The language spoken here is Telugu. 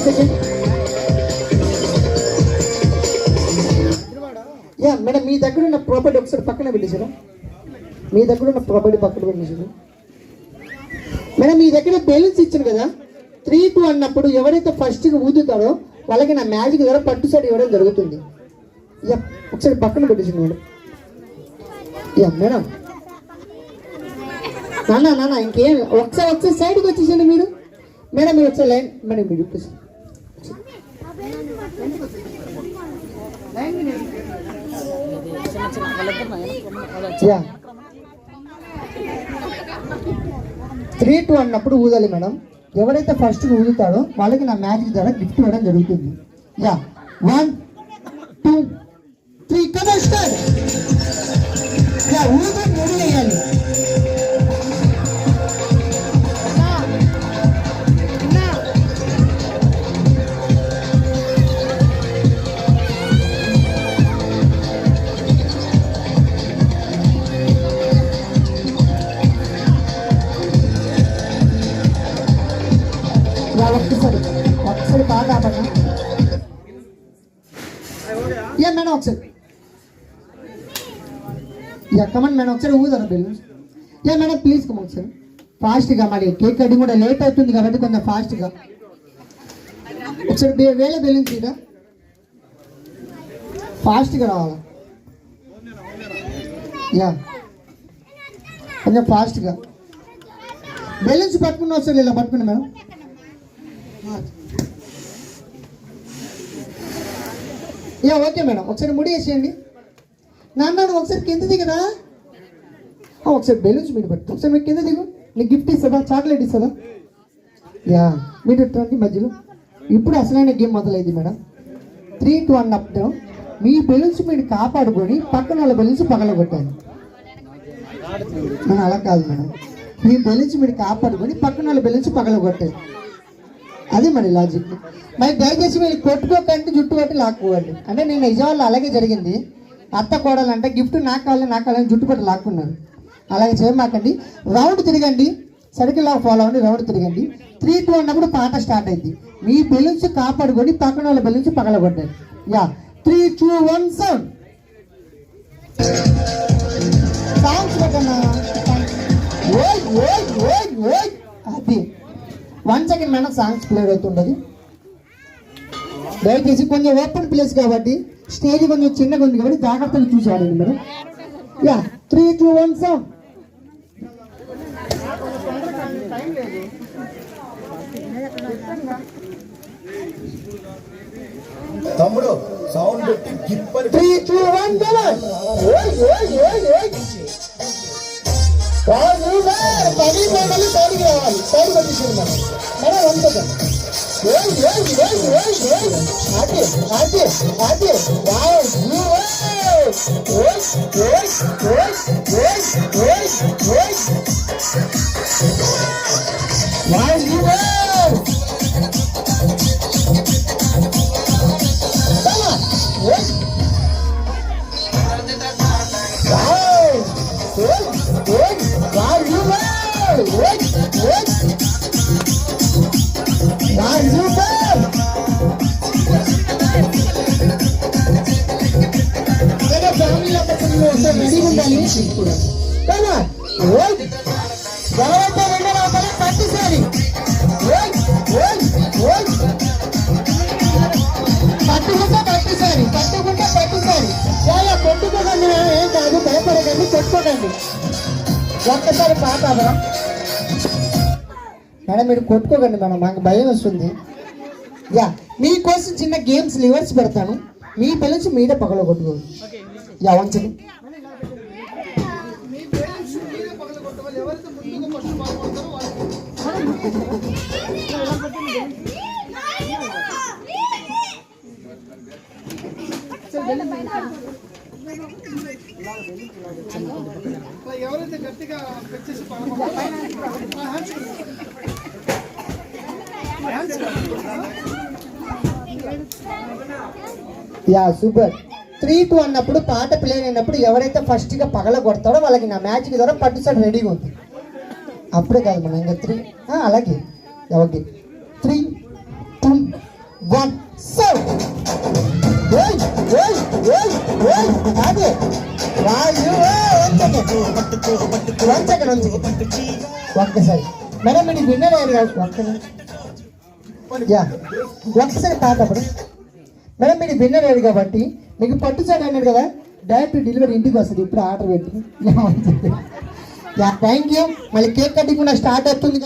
1 సెకండ్. యా మేడం, మీ దగ్గర ఉన్న ప్రాపర్టీ ఒకసారి పక్కన పెట్టేసారా? మీ దగ్గర ఉన్న ప్రాపర్టీ పక్కన పెట్టేసారు మేడం. మీ దగ్గర బ్యాలెన్స్ ఇచ్చాను కదా, 3-2 అన్నప్పుడు ఎవరైతే ఫస్ట్గా ఊదుతారో వాళ్ళకి నా మ్యాజిక్ ద్వారా పట్టు సైడ్ ఇవ్వడం జరుగుతుంది. యా ఒకసారి పక్కన పెట్టేసింది మేడం. యా మేడం, నాన్న ఇంకేం, ఒకసారి సైడ్కి వచ్చేసండి మీరు. మేడం మీరు ఒకసారి లైన్, మేడం మీరు చెప్పేసి యా 3-2 అన్నప్పుడు ఊదాలి మేడం. ఎవరైతే ఫస్ట్ ఊదుతాడో వాళ్ళకి నా మ్యాజిక్ ద్వారా గిఫ్ట్ ఇవ్వడం జరుగుతుంది. యా 1 2 3 కదా స్టార్ట్. యా ఊదు మూడు వేయాలి. ఒకసారి బాగా ఆపన్నా. యా మేడం ఒకసారి, యా కమన్ మేడం ఒకసారి ఊదారు బిల్లు. యా మేడం ప్లీజ్ కమ్ ఒకసారి ఫాస్ట్గా, మరి కేక్ కటింగ్ కూడా లేట్ అవుతుంది కాబట్టి కొంచెం ఫాస్ట్గా ఒకసారి వేళ బెలూన్స్ ఇదా ఫాస్ట్గా రావాలా. యా కొంచెం ఫాస్ట్గా బెలూన్స్ పట్టుకుని వస్తారు, ఇలా పట్టుకుని మేడం. యా ఓకే మేడం, ఒకసారి ముడి వేసేయండి. నాన్న ఒకసారి కింద దిగరా, ఒకసారి బెలూన్స్ మీరు పట్టు, ఒకసారి మీరు కింద దిగు. నీకు గిఫ్ట్ ఇస్తుందా, చాక్లెట్ ఇస్తుందా? యా మీరు ఇట్టండి మధ్యలో. ఇప్పుడు అసలైన గేమ్ మొదలైంది మేడం. 3-2 అన్నప్పుడు మీ బెలూన్స్ మీరు కాపాడుకొని పక్కన వాళ్ళ బెలూన్స్ పగలగొట్టాలి. అలా కాదు మేడం, మీ బెలూన్స్ మీరు కాపాడుకొని పక్కన వాళ్ళ బెలూన్స్ పగలగొట్టాలి. అదే మరి లాజిక్. మరి దయచేసి మీరు కొట్టుకోకండి, జుట్టు పట్టి లాక్కోవాలి. అంటే నేను నిజవాళ్ళు అలాగే జరిగింది. అత్త కోడాలంటే గిఫ్ట్ నాకు కావాలని జుట్టు పట్టి లాక్కున్నారు. అలాగే చేయమాకండి. రౌండ్ తిరగండి, సర్కిల్ లాగా ఫాలో అవ్వండి, రౌండ్ తిరగండి. 3-2 అన్నప్పుడు పాట స్టార్ట్ అయింది. మీ బెలూన్స్ కాపాడుకొని పక్కన వాళ్ళ బెలూన్స్ పగలగొట్టాలి. Yeah 3 2 1 sound. సాంగ్స్ పెట్టన్నా. అది 1 సెకండ్ మేడం, సాంగ్స్ ప్లే అవుతుండదు. దయచేసి కొంచెం ఓపెన్ ప్లేస్ కాబట్టి స్టేజ్ కొంచెం చిన్నగా ఉంది కాబట్టి జాగ్రత్తగా చూసి ఆడండి మేడం. Yeah 3 2 1 sound. తమ్ముడు సౌండ్ పెట్టి గిప్పని 3 2 1 గమన్. పది మండలి సైడ్కి రావాలి, సైడ్ కొట్టేసారు మనం మేడం. 1 సెకండ్. కొట్టుకోకండి, ఏం కాదు, భయపడకండి, కొట్టుకోకండి. ఒక్కసారి పాట మేడం, మీరు కొట్టుకోకండి మేడం, మాకు భయం వస్తుంది. యా మీకోసం చిన్న గేమ్స్ లివర్స్ పెడతాను, మీ బెలూన్స్ మీరే పగల కొట్టుకోండి. Yeah 1 second. ఎవరైతే గట్టిగా పెట్టేసి యా సూపర్. 3 2 అన్నప్పుడు పాట ప్లే అయినప్పుడు ఎవరైతే ఫస్ట్ గా పగల కొడతాడో వాళ్ళకి నా మ్యాజిక్ ద్వారా పట్టు సైడ్ రెడీగా ఉంది. అప్పుడే కాదు మనం ఇంకా 3 అలాగే ఓకే 3 2 1 7 ఓయ్ ఓయ్ ఓయ్ ఓయ్ ఆగే రాజు వన్ సెకండ్ ఒక్కసారి మేడం మీరు విన్నర్ అయ్యారు కదా ఒక్కసారి పాటప్పుడు మేడం మీరు విన్నర్ అయ్యారు కాబట్టి మీకు పట్టు చాట్ అన్నారు కదా డైరెక్ట్ డెలివరీ ఇంటికి వస్తుంది ఇప్పుడు ఆర్డర్ పెట్టి థ్యాంక్ యూ మళ్ళీ కేక్ కటింగ్ కూడా స్టార్ట్ అవుతుంది